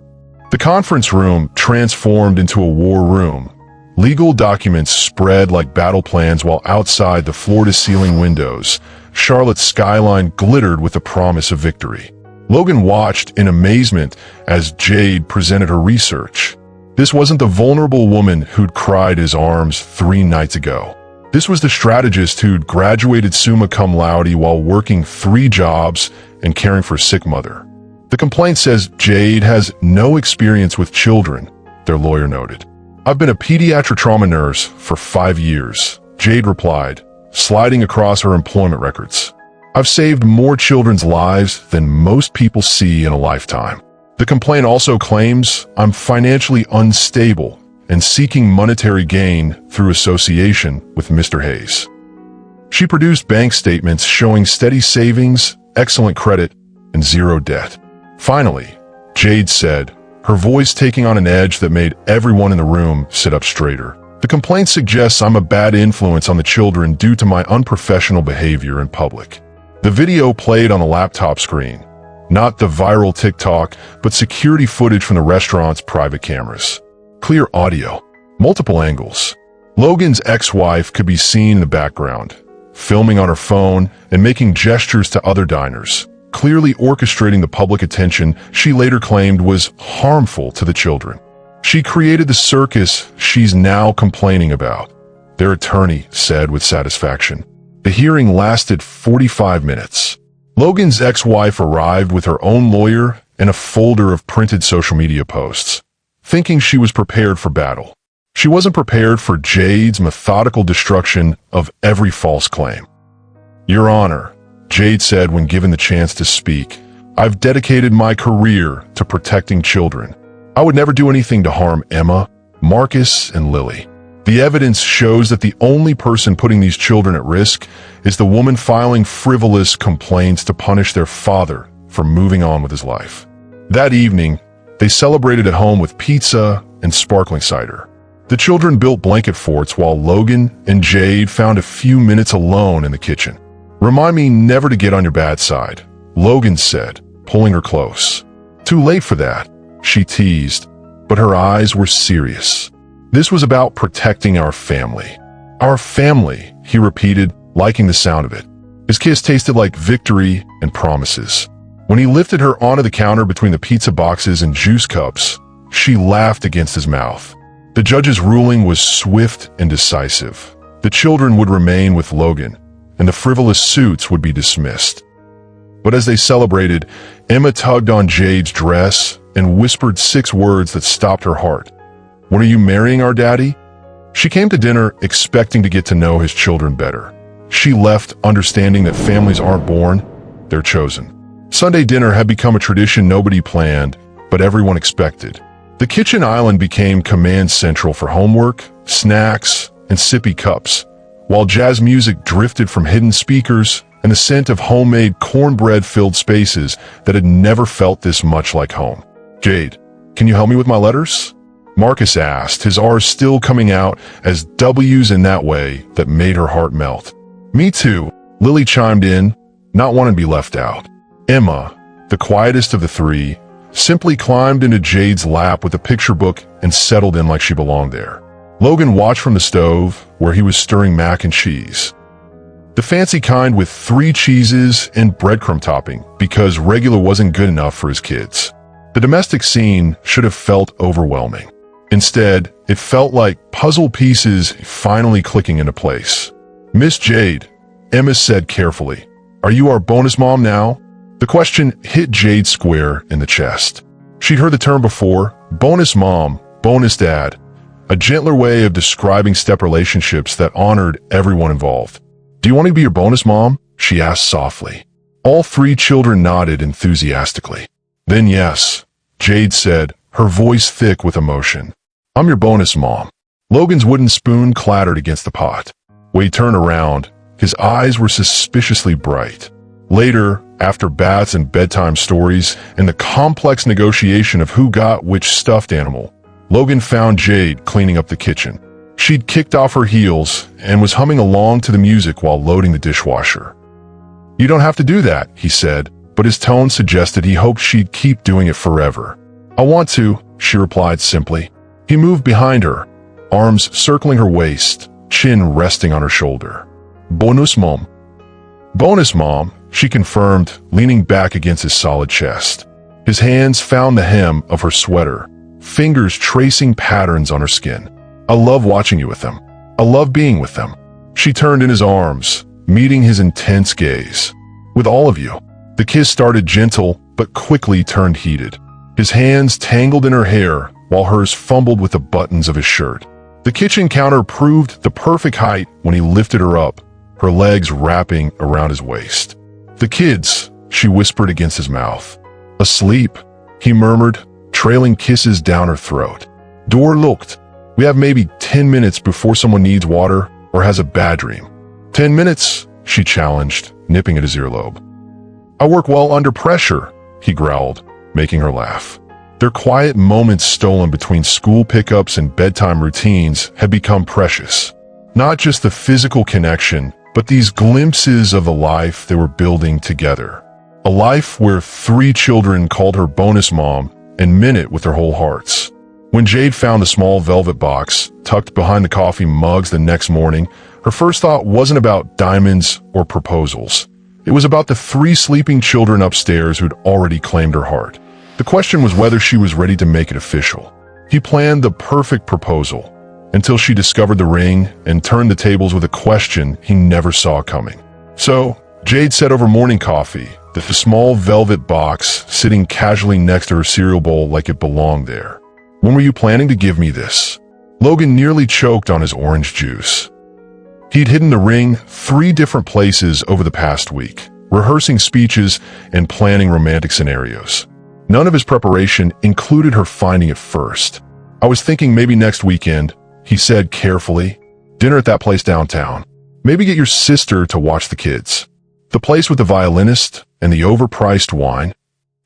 The conference room transformed into a war room. Legal documents spread like battle plans while outside the floor-to-ceiling windows, Charlotte's skyline glittered with the promise of victory. Logan watched in amazement as Jade presented her research. This wasn't the vulnerable woman who'd cried his arms 3 nights ago. This was the strategist who'd graduated summa cum laude while working 3 jobs and caring for a sick mother. The complaint says Jade has no experience with children, their lawyer noted. I've been a pediatric trauma nurse for 5 years, Jade replied, sliding across her employment records. I've saved more children's lives than most people see in a lifetime. The complaint also claims I'm financially unstable and seeking monetary gain through association with Mr. Hayes. She produced bank statements showing steady savings, excellent credit, and 0 debt. Finally, Jade said, her voice taking on an edge that made everyone in the room sit up straighter. The complaint suggests I'm a bad influence on the children due to my unprofessional behavior in public. The video played on a laptop screen, not the viral TikTok, but security footage from the restaurant's private cameras. Clear audio, multiple angles. Logan's ex-wife could be seen in the background, filming on her phone and making gestures to other diners, clearly orchestrating the public attention she later claimed was harmful to the children. She created the circus she's now complaining about, their attorney said with satisfaction. The hearing lasted 45 minutes. Logan's ex-wife arrived with her own lawyer and a folder of printed social media posts, thinking she was prepared for battle. She wasn't prepared for Jade's methodical destruction of every false claim. Your Honor, Jade said when given the chance to speak, I've dedicated my career to protecting children. I would never do anything to harm Emma, Marcus, and Lily. The evidence shows that the only person putting these children at risk is the woman filing frivolous complaints to punish their father for moving on with his life. That evening, they celebrated at home with pizza and sparkling cider. The children built blanket forts while Logan and Jade found a few minutes alone in the kitchen. Remind me never to get on your bad side, Logan said, pulling her close. Too late for that, she teased, but her eyes were serious. This was about protecting our family. Our family, he repeated, liking the sound of it. His kiss tasted like victory and promises. When he lifted her onto the counter between the pizza boxes and juice cups, she laughed against his mouth. The judge's ruling was swift and decisive. The children would remain with Logan, and the frivolous suits would be dismissed. But as they celebrated, Emma tugged on Jade's dress and whispered 6 words that stopped her heart. When are you marrying our daddy? She came to dinner expecting to get to know his children better. She left understanding that families aren't born, they're chosen. Sunday dinner had become a tradition nobody planned, but everyone expected. The kitchen island became command central for homework, snacks, and sippy cups, while jazz music drifted from hidden speakers and the scent of homemade cornbread filled spaces that had never felt this much like home. Jade, can you help me with my letters? Marcus asked, his R's still coming out as W's in that way that made her heart melt. Me too, Lily chimed in, not wanting to be left out. Emma, the quietest of the 3, simply climbed into Jade's lap with a picture book and settled in like she belonged there. Logan watched from the stove, where he was stirring mac and cheese. The fancy kind with 3 cheeses and breadcrumb topping, because regular wasn't good enough for his kids. The domestic scene should have felt overwhelming. Instead, it felt like puzzle pieces finally clicking into place. "Miss Jade," Emma said carefully, "are you our bonus mom now?" The question hit Jade square in the chest. She'd heard the term before, bonus mom, bonus dad, a gentler way of describing step relationships that honored everyone involved. "Do you want me to be your bonus mom?" she asked softly. All 3 children nodded enthusiastically. "Then yes," Jade said, her voice thick with emotion. "I'm your bonus mom." Logan's wooden spoon clattered against the pot. When he turned around, his eyes were suspiciously bright. Later, after baths and bedtime stories and the complex negotiation of who got which stuffed animal, Logan found Jade cleaning up the kitchen. She'd kicked off her heels and was humming along to the music while loading the dishwasher. "You don't have to do that," he said, but his tone suggested he hoped she'd keep doing it forever. "I want to," she replied simply. He moved behind her, arms circling her waist, chin resting on her shoulder. "Bonus mom." "Bonus mom," she confirmed, leaning back against his solid chest. His hands found the hem of her sweater, fingers tracing patterns on her skin. "I love watching you with them. I love being with them." She turned in his arms, meeting his intense gaze. "With all of you." The kiss started gentle, but quickly turned heated. His hands tangled in her hair, while hers fumbled with the buttons of his shirt. The kitchen counter proved the perfect height when he lifted her up, her legs wrapping around his waist. "The kids," she whispered against his mouth. "Asleep," he murmured, trailing kisses down her throat. Door looked. "We have maybe 10 minutes before someone needs water or has a bad dream." 10 minutes, she challenged, nipping at his earlobe. "I work well under pressure," he growled, making her laugh. Their quiet moments stolen between school pickups and bedtime routines had become precious. Not just the physical connection, but these glimpses of the life they were building together. A life where 3 children called her bonus mom and meant it with their whole hearts. When Jade found the small velvet box tucked behind the coffee mugs the next morning, her first thought wasn't about diamonds or proposals. It was about the 3 sleeping children upstairs who'd already claimed her heart. The question was whether she was ready to make it official. He planned the perfect proposal, until she discovered the ring and turned the tables with a question he never saw coming. So, Jade said over morning coffee that the small velvet box sitting casually next to her cereal bowl like it belonged there. "When were you planning to give me this?" Logan nearly choked on his orange juice. He'd hidden the ring 3 different places over the past week, rehearsing speeches and planning romantic scenarios. None of his preparation included her finding it first. "I was thinking maybe next weekend," he said carefully. "Dinner at that place downtown. Maybe get your sister to watch the kids. The place with the violinist and the overpriced wine."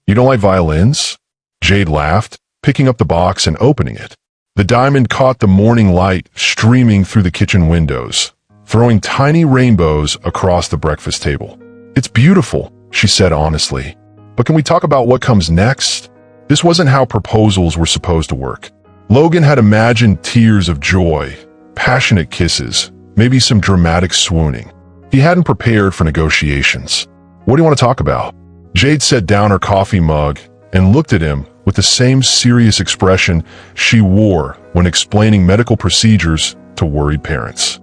"You don't like violins?" Jade laughed, picking up the box and opening it. The diamond caught the morning light streaming through the kitchen windows, throwing tiny rainbows across the breakfast table. "It's beautiful," she said honestly. "But can we talk about what comes next?" This wasn't how proposals were supposed to work. Logan had imagined tears of joy, passionate kisses, maybe some dramatic swooning. He hadn't prepared for negotiations. "What do you want to talk about?" Jade set down her coffee mug and looked at him with the same serious expression she wore when explaining medical procedures to worried parents.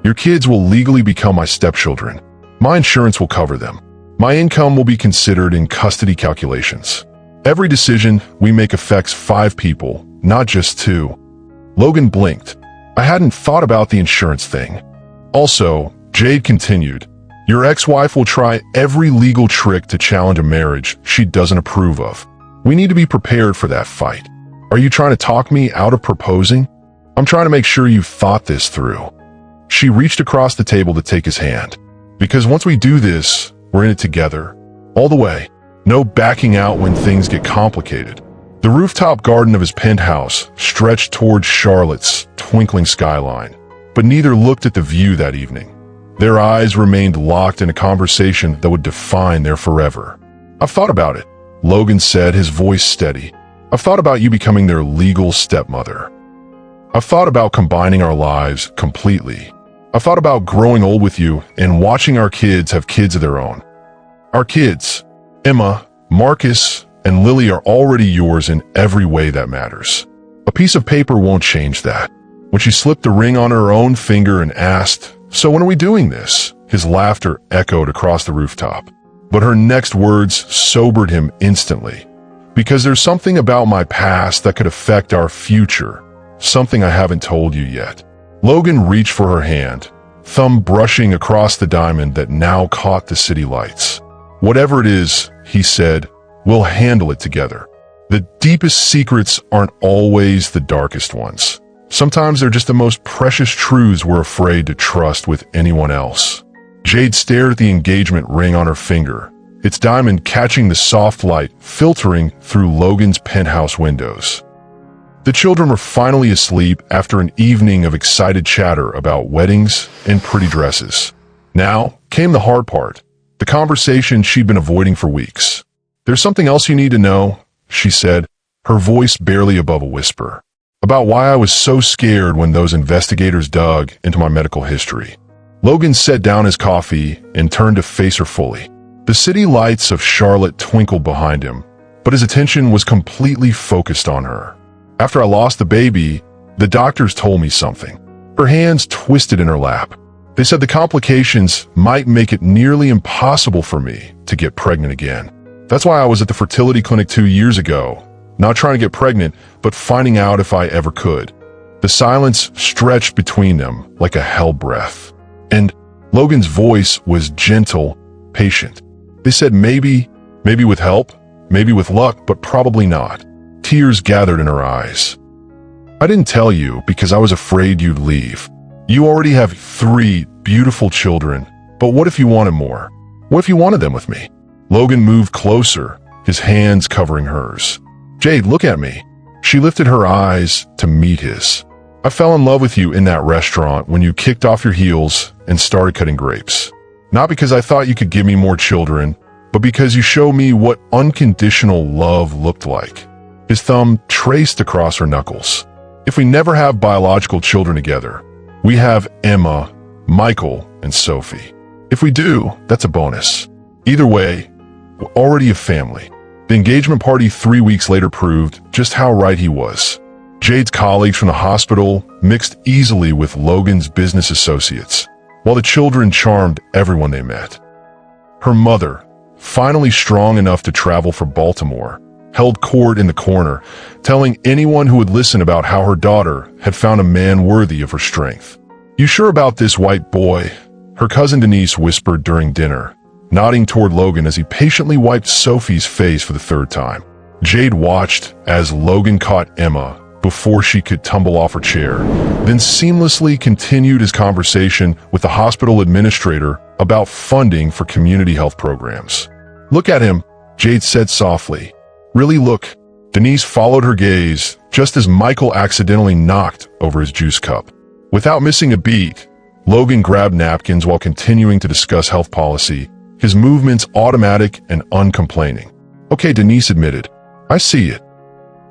"Your kids will legally become my stepchildren. My insurance will cover them. My income will be considered in custody calculations. Every decision we make affects 5 people, not just 2. Logan blinked. "I hadn't thought about the insurance thing." "Also," Jade continued, "your ex-wife will try every legal trick to challenge a marriage she doesn't approve of. We need to be prepared for that fight. Are you trying to talk me out of proposing? I'm trying to make sure you've thought this through." She reached across the table to take his hand. "Because once we do this, we're in it together. All the way. No backing out when things get complicated." The rooftop garden of his penthouse stretched towards Charlotte's twinkling skyline, but neither looked at the view that evening. Their eyes remained locked in a conversation that would define their forever. "I've thought about it," Logan said, his voice steady. "I've thought about you becoming their legal stepmother." I've thought about combining our lives completely. I've thought about growing old with you and watching our kids have kids of their own. Our kids, Emma, Marcus, and Lily, are already yours in every way that matters. A piece of paper won't change that. When she slipped the ring on her own finger and asked, "So when are we doing this?" his laughter echoed across the rooftop. But her next words sobered him instantly. "Because there's something about my past that could affect our future, something I haven't told you yet." Logan reached for her hand, thumb brushing across the diamond that now caught the city lights. "Whatever it is," he said, "we'll handle it together. The deepest secrets aren't always the darkest ones. Sometimes they're just the most precious truths we're afraid to trust with anyone else." Jade stared at the engagement ring on her finger, its diamond catching the soft light filtering through Logan's penthouse windows. The children were finally asleep after an evening of excited chatter about weddings and pretty dresses. Now came the hard part, the conversation she'd been avoiding for weeks. "There's something else you need to know," she said, her voice barely above a whisper. "About why I was so scared when those investigators dug into my medical history." Logan set down his coffee and turned to face her fully. The city lights of Charlotte twinkled behind him, but his attention was completely focused on her. "After I lost the baby, the doctors told me something." Her hands twisted in her lap. "They said the complications might make it nearly impossible for me to get pregnant again. That's why I was at the fertility clinic 2 years ago, not trying to get pregnant, but finding out if I ever could." The silence stretched between them like a hell breath. And Logan's voice was gentle, patient. "They said maybe with help, maybe with luck, but probably not." Tears gathered in her eyes. "I didn't tell you because I was afraid you'd leave. You already have 3 beautiful children, but what if you wanted more? What if you wanted them with me?" Logan moved closer, his hands covering hers. "Jade, look at me." She lifted her eyes to meet his. "I fell in love with you in that restaurant when you kicked off your heels and started cutting grapes. Not because I thought you could give me more children, but because you showed me what unconditional love looked like." His thumb traced across her knuckles. "If we never have biological children together, we have Emma, Michael, and Sophie. If we do, that's a bonus. Either way, we're already a family." The engagement party 3 weeks later proved just how right he was. Jade's colleagues from the hospital mixed easily with Logan's business associates, while the children charmed everyone they met. Her mother, finally strong enough to travel for Baltimore, held court in the corner, telling anyone who would listen about how her daughter had found a man worthy of her strength. "You sure about this white boy?" her cousin Denise whispered during dinner, nodding toward Logan as he patiently wiped Sophie's face for the 3rd time. Jade watched as Logan caught Emma before she could tumble off her chair, then seamlessly continued his conversation with the hospital administrator about funding for community health programs. "Look at him," Jade said softly. "Really look." Denise followed her gaze just as Michael accidentally knocked over his juice cup. Without missing a beat, Logan grabbed napkins while continuing to discuss health policy, his movements automatic and uncomplaining. "Okay," Denise admitted. "I see it."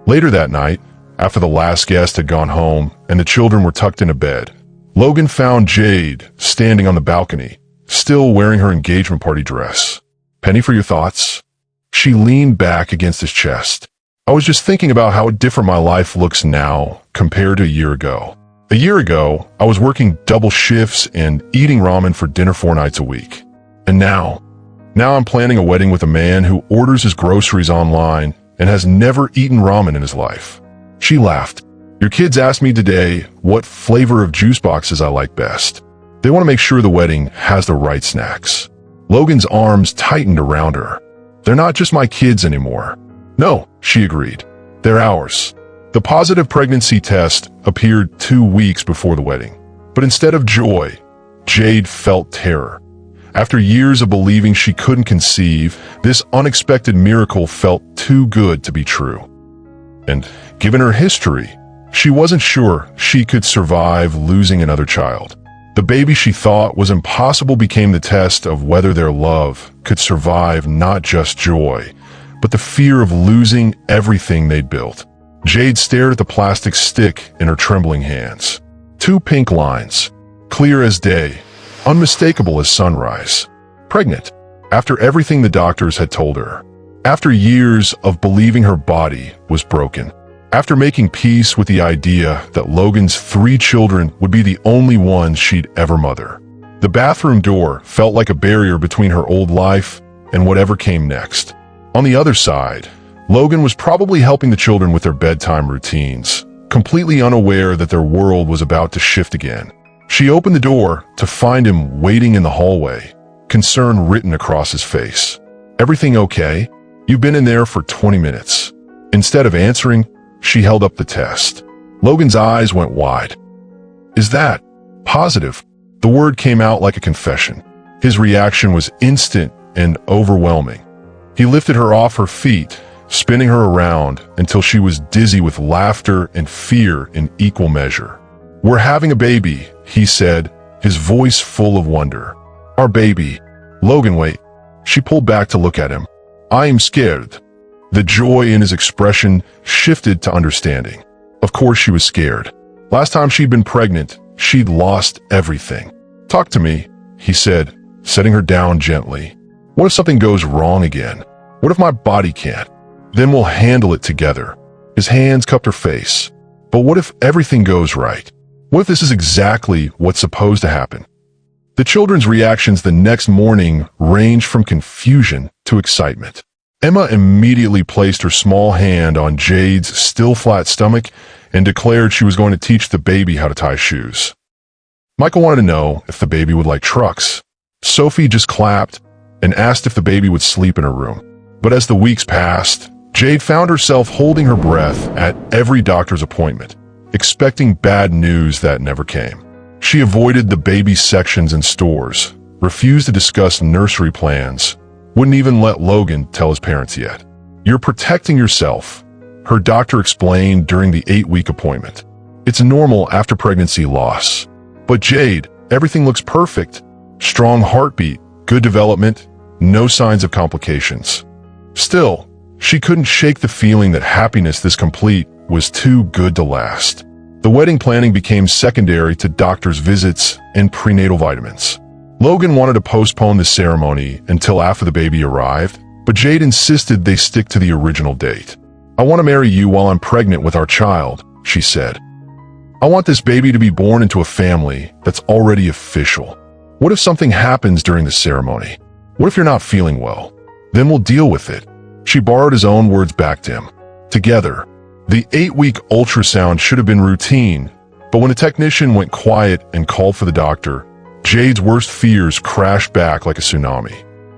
Later that night, after the last guest had gone home and the children were tucked into bed, Logan found Jade standing on the balcony, still wearing her engagement party dress. "Penny, for your thoughts?" She leaned back against his chest. "I was just thinking about how different my life looks now compared to a year ago. A year ago, I was working double shifts and eating ramen for dinner 4 nights a week. And now I'm planning a wedding with a man who orders his groceries online and has never eaten ramen in his life." She laughed. "Your kids asked me today what flavor of juice boxes I like best. They want to make sure the wedding has the right snacks." Logan's arms tightened around her. "They're not just my kids anymore." "No," she agreed. "They're ours." The positive pregnancy test appeared 2 weeks before the wedding. But instead of joy, Jade felt terror. After years of believing she couldn't conceive, this unexpected miracle felt too good to be true. And given her history, she wasn't sure she could survive losing another child. The baby she thought was impossible became the test of whether their love could survive not just joy, but the fear of losing everything they'd built. Jade stared at the plastic stick in her trembling hands. 2 pink lines, clear as day, unmistakable as sunrise. Pregnant, after everything the doctors had told her. After years of believing her body was broken. After making peace with the idea that Logan's 3 children would be the only ones she'd ever mother. The bathroom door felt like a barrier between her old life and whatever came next. On the other side, Logan was probably helping the children with their bedtime routines, completely unaware that their world was about to shift again. She opened the door to find him waiting in the hallway, concern written across his face. "Everything okay? You've been in there for 20 minutes." Instead of answering, she held up the test. Logan's eyes went wide. "Is that positive?" The word came out like a confession. His reaction was instant and overwhelming. He lifted her off her feet, spinning her around until she was dizzy with laughter and fear in equal measure. "We're having a baby," he said, his voice full of wonder. "Our baby." "Logan, wait." She pulled back to look at him. "I'm scared." The joy in his expression shifted to understanding. Of course she was scared. Last time she'd been pregnant, she'd lost everything. "Talk to me," he said, setting her down gently. "What if something goes wrong again? What if my body can't? Then we'll handle it together." His hands cupped her face. "But what if everything goes right? What if this is exactly what's supposed to happen?" The children's reactions the next morning ranged from confusion to excitement. Emma immediately placed her small hand on Jade's still flat stomach and declared she was going to teach the baby how to tie shoes. Michael wanted to know if the baby would like trucks. Sophie just clapped and asked if the baby would sleep in her room. But as the weeks passed, Jade found herself holding her breath at every doctor's appointment, expecting bad news that never came. She avoided the baby sections in stores, refused to discuss nursery plans, wouldn't even let Logan tell his parents yet. "You're protecting yourself," her doctor explained during the 8-week appointment. "It's normal after pregnancy loss." "But Jade, everything looks perfect. Strong heartbeat, good development, no signs of complications." Still, she couldn't shake the feeling that happiness this complete was too good to last. The wedding planning became secondary to doctor's visits and prenatal vitamins. Logan wanted to postpone the ceremony until after the baby arrived, but Jade insisted they stick to the original date. "I want to marry you while I'm pregnant with our child," she said. "I want this baby to be born into a family that's already official. What if something happens during the ceremony? What if you're not feeling well? Then we'll deal with it." She borrowed his own words back to him. Together, the 8-week ultrasound should have been routine, but when the technician went quiet and called for the doctor, Jade's worst fears crashed back like a tsunami.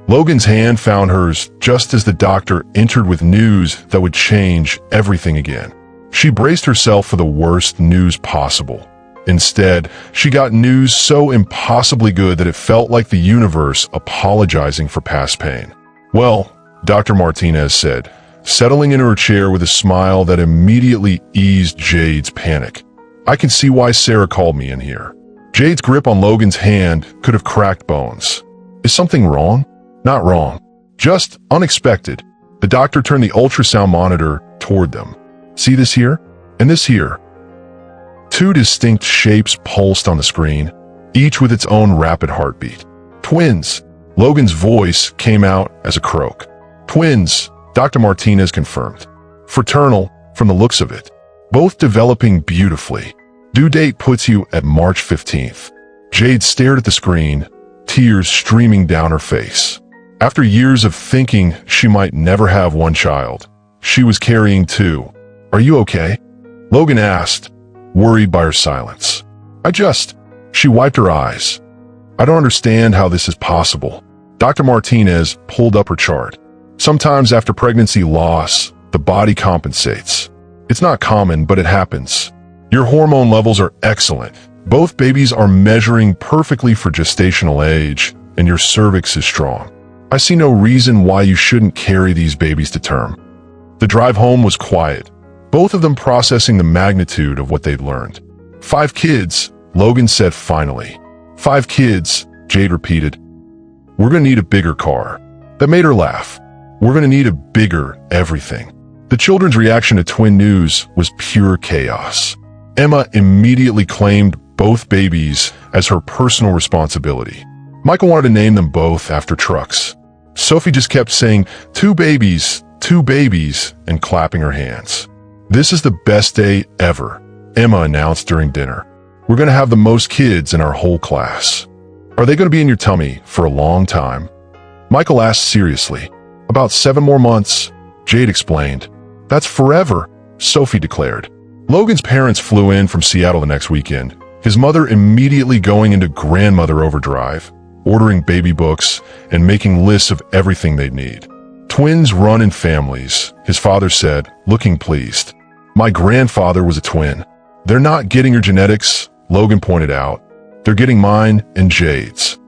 Logan's hand found hers just as the doctor entered with news that would change everything again. She braced herself for the worst news possible. Instead, she got news so impossibly good that it felt like the universe apologizing for past pain. "Well," Dr. Martinez said, settling into her chair with a smile that immediately eased Jade's panic. "I can see why Sarah called me in here." Jade's grip on Logan's hand could have cracked bones. "Is something wrong?" "Not wrong. Just unexpected." The doctor turned the ultrasound monitor toward them. "See this here? And this here." 2 distinct shapes pulsed on the screen, each with its own rapid heartbeat. "Twins." Logan's voice came out as a croak. "Twins," Dr. Martinez confirmed. "Fraternal, from the looks of it. Both developing beautifully. Due date puts you at March 15th. Jade stared at the screen, tears streaming down her face. After years of thinking she might never have one child, she was carrying 2. "Are you okay?" Logan asked, worried by her silence. She wiped her eyes. "I don't understand how this is possible." Dr. Martinez pulled up her chart. "Sometimes after pregnancy loss, the body compensates. It's not common, but it happens. Your hormone levels are excellent. Both babies are measuring perfectly for gestational age, and your cervix is strong. I see no reason why you shouldn't carry these babies to term." The drive home was quiet, both of them processing the magnitude of what they'd learned. "5 kids, Logan said finally. "5 kids, Jade repeated. "We're gonna need a bigger car." That made her laugh. "We're gonna need a bigger everything." The children's reaction to twin news was pure chaos. Emma immediately claimed both babies as her personal responsibility. Michael wanted to name them both after trucks. Sophie just kept saying, two babies, and clapping her hands. This is the best day ever, Emma announced during dinner. We're going to have the most kids in our whole class. Are they going to be in your tummy for a long time? Michael asked seriously. About 7 more months, Jade explained. That's forever, Sophie declared. Logan's parents flew in from Seattle the next weekend, his mother immediately going into grandmother overdrive, ordering baby books and making lists of everything they'd need. Twins run in families, his father said, looking pleased. My grandfather was a twin. They're not getting your genetics, Logan pointed out. They're getting mine and Jade's.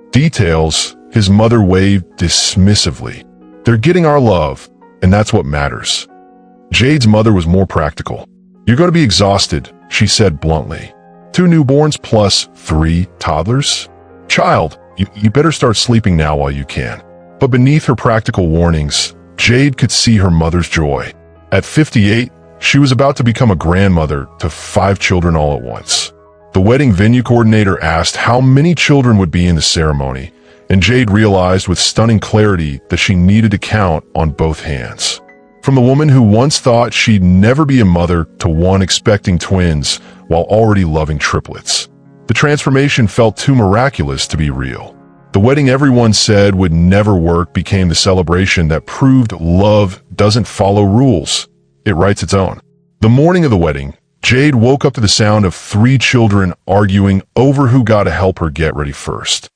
Details, his mother waved dismissively. They're getting our love, and that's what matters. Jade's mother was more practical. You're going to be exhausted, she said bluntly. 2 newborns plus 3 toddlers? Child, you better start sleeping now while you can. But beneath her practical warnings, Jade could see her mother's joy. At 58, she was about to become a grandmother to 5 children all at once. The wedding venue coordinator asked how many children would be in the ceremony, and Jade realized with stunning clarity that she needed to count on both hands. From the woman who once thought she'd never be a mother to one expecting twins while already loving triplets. The transformation felt too miraculous to be real. The wedding everyone said would never work became the celebration that proved love doesn't follow rules. It writes its own. The morning of the wedding, Jade woke up to the sound of 3 children arguing over who got to help her get ready first.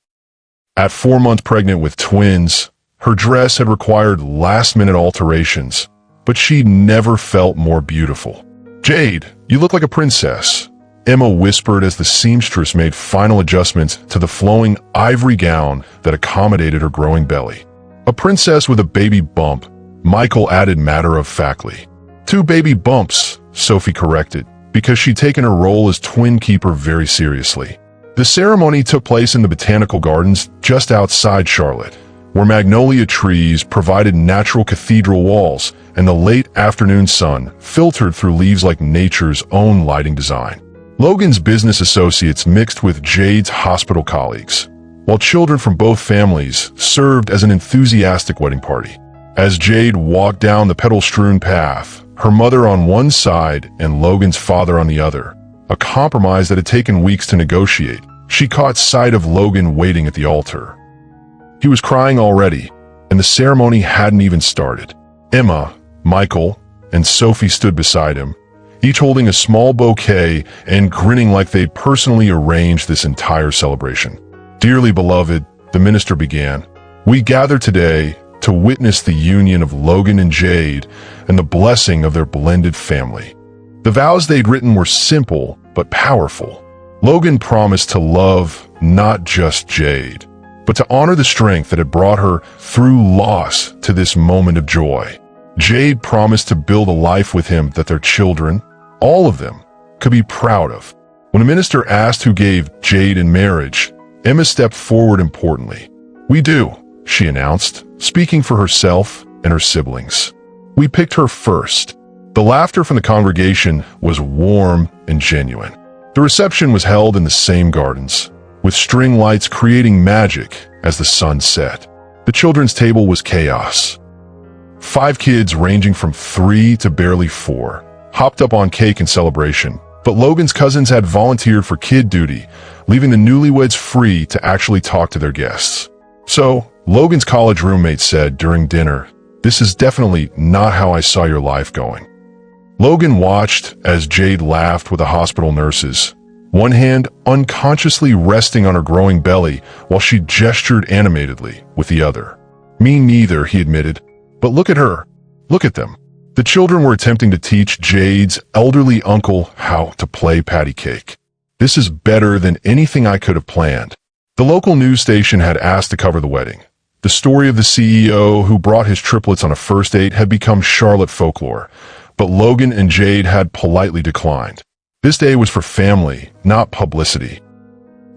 At 4 months pregnant with twins, her dress had required last-minute alterations, but she never felt more beautiful. Jade, you look like a princess, Emma whispered as the seamstress made final adjustments to the flowing ivory gown that accommodated her growing belly. A princess with a baby bump, Michael added matter-of-factly. 2 baby bumps, Sophie corrected, because she'd taken her role as twin keeper very seriously. The ceremony took place in the botanical gardens just outside Charlotte, where magnolia trees provided natural cathedral walls and the late afternoon sun filtered through leaves like nature's own lighting design. Logan's business associates mixed with Jade's hospital colleagues, while children from both families served as an enthusiastic wedding party. As Jade walked down the petal-strewn path, her mother on one side and Logan's father on the other, a compromise that had taken weeks to negotiate, she caught sight of Logan waiting at the altar. He was crying already, and the ceremony hadn't even started. Emma, Michael, and Sophie stood beside him, each holding a small bouquet and grinning like they'd personally arranged this entire celebration. Dearly beloved, the minister began, we gather today to witness the union of Logan and Jade and the blessing of their blended family. The vows they'd written were simple but powerful. Logan promised to love not just Jade, but to honor the strength that had brought her through loss to this moment of joy. Jade promised to build a life with him that their children, all of them, could be proud of. When the minister asked who gave Jade in marriage, Emma stepped forward importantly. We do, she announced, speaking for herself and her siblings. We picked her first. The laughter from the congregation was warm and genuine. The reception was held in the same gardens, with string lights creating magic as the sun set. The children's table was chaos. 5 kids ranging from 3 to barely 4 hopped up on cake in celebration, but Logan's cousins had volunteered for kid duty, leaving the newlyweds free to actually talk to their guests. So, Logan's college roommate said during dinner, "This is definitely not how I saw your life going." Logan watched as Jade laughed with the hospital nurses, one hand unconsciously resting on her growing belly while she gestured animatedly with the other. Me neither, he admitted. But look at her. Look at them. The children were attempting to teach Jade's elderly uncle how to play patty cake. This is better than anything I could have planned. The local news station had asked to cover the wedding. The story of the CEO who brought his triplets on a first date had become Charlotte folklore, but Logan and Jade had politely declined. This day was for family, not publicity.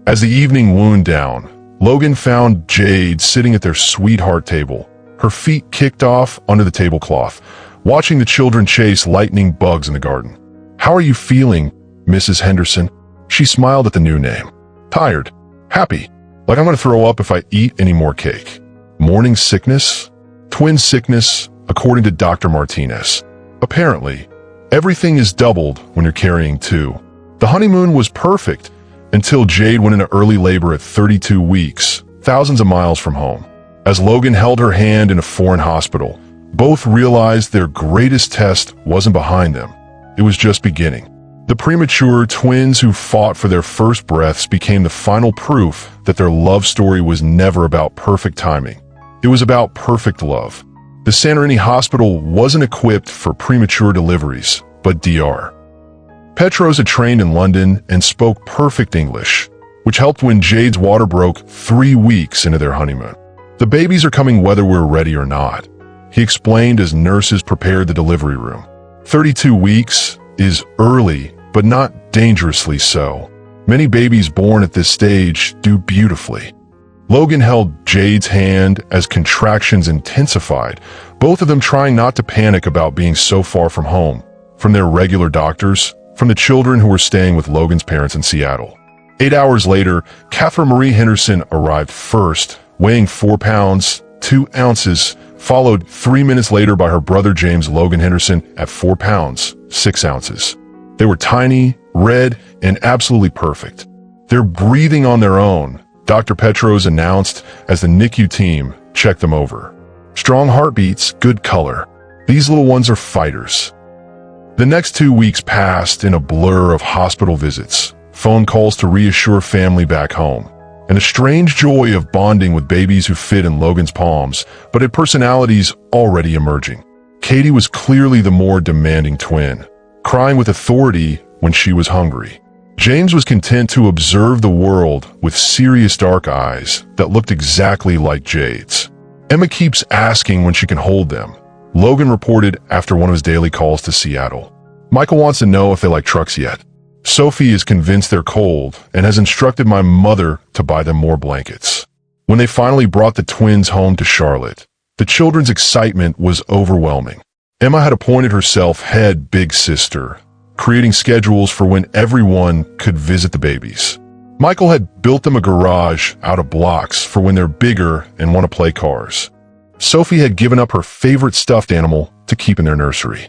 As the evening wound down, Logan found Jade sitting at their sweetheart table, her feet kicked off under the tablecloth, watching the children chase lightning bugs in the garden. "How are you feeling, Mrs. Henderson?" She smiled at the new name. "Tired. Happy. Like I'm going to throw up if I eat any more cake." Morning sickness? Twin sickness, according to Dr. Martinez. Apparently, everything is doubled when you're carrying two. The honeymoon was perfect until Jade went into early labor at 32 weeks, thousands of miles from home. As Logan held her hand in a foreign hospital, both realized their greatest test wasn't behind them. It was just beginning. The premature twins who fought for their first breaths became the final proof that their love story was never about perfect timing. It was about perfect love. The Santorini Hospital wasn't equipped for premature deliveries, but Dr. Petros had trained in London and spoke perfect English, which helped when Jade's water broke 3 weeks into their honeymoon. "The babies are coming whether we're ready or not," he explained as nurses prepared the delivery room. 32 weeks is early, but not dangerously so. Many babies born at this stage do beautifully. Logan held Jade's hand as contractions intensified, both of them trying not to panic about being so far from home, from their regular doctors, from the children who were staying with Logan's parents in Seattle. 8 hours later, Catherine Marie Henderson arrived first, weighing 4 pounds, 2 ounces, followed 3 minutes later by her brother James Logan Henderson at 4 pounds, 6 ounces. They were tiny, red, and absolutely perfect. "They're breathing on their own," Dr. Petros announced as the NICU team checked them over. "Strong heartbeats, good color. These little ones are fighters." The next 2 weeks passed in a blur of hospital visits, phone calls to reassure family back home, and a strange joy of bonding with babies who fit in Logan's palms, but had personalities already emerging. Katie was clearly the more demanding twin, crying with authority when she was hungry. James was content to observe the world with serious dark eyes that looked exactly like Jade's. "Emma keeps asking when she can hold them," Logan reported after one of his daily calls to Seattle. "Michael wants to know if they like trucks yet. Sophie is convinced they're cold and has instructed my mother to buy them more blankets." When they finally brought the twins home to Charlotte, the children's excitement was overwhelming. Emma had appointed herself head big sister, creating schedules for when everyone could visit the babies. Michael had built them a garage out of blocks for when they're bigger and want to play cars. Sophie had given up her favorite stuffed animal to keep in their nursery.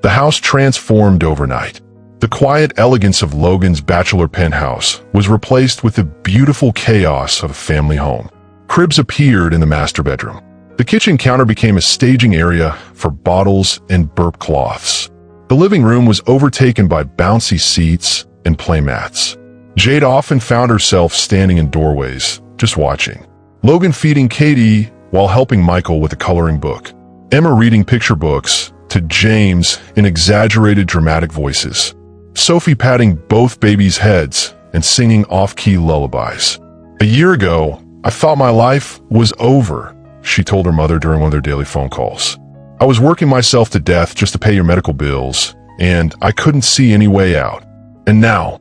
The house transformed overnight. The quiet elegance of Logan's bachelor penthouse was replaced with the beautiful chaos of a family home. Cribs appeared in the master bedroom. The kitchen counter became a staging area for bottles and burp cloths. The living room was overtaken by bouncy seats and playmats. Jade often found herself standing in doorways, just watching. Logan feeding Katie while helping Michael with a coloring book. Emma reading picture books to James in exaggerated dramatic voices. Sophie patting both babies' heads and singing off-key lullabies. "A year ago, I thought my life was over," she told her mother during one of their daily phone calls. "I was working myself to death just to pay your medical bills, and I couldn't see any way out. And now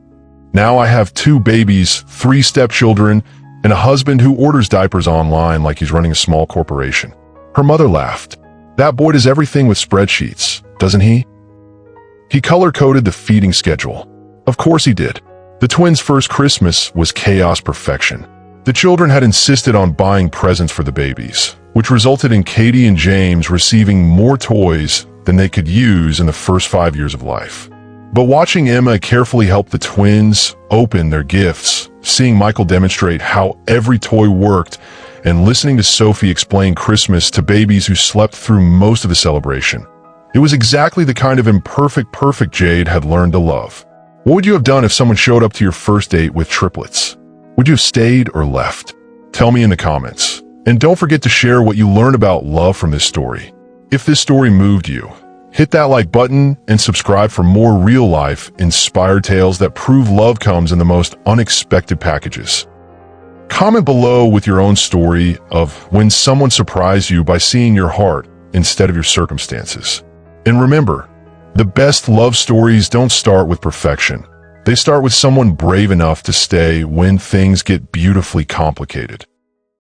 I have 2 babies, 3 stepchildren, and a husband who orders diapers online like he's running a small corporation." Her mother laughed. "That boy does everything with spreadsheets, doesn't he?" He color-coded the feeding schedule. Of course he did. The twins' first Christmas was chaos perfection. The children had insisted on buying presents for the babies, which resulted in Katie and James receiving more toys than they could use in the first 5 years of life. But watching Emma carefully help the twins open their gifts, seeing Michael demonstrate how every toy worked, and listening to Sophie explain Christmas to babies who slept through most of the celebration, it was exactly the kind of perfect Jade had learned to love. What would you have done if someone showed up to your first date with triplets? Would you have stayed or left? Tell me in the comments. And don't forget to share what you learned about love from this story. If this story moved you, hit that like button and subscribe for more real-life, inspired tales that prove love comes in the most unexpected packages. Comment below with your own story of when someone surprised you by seeing your heart instead of your circumstances. And remember, the best love stories don't start with perfection. They start with someone brave enough to stay when things get beautifully complicated.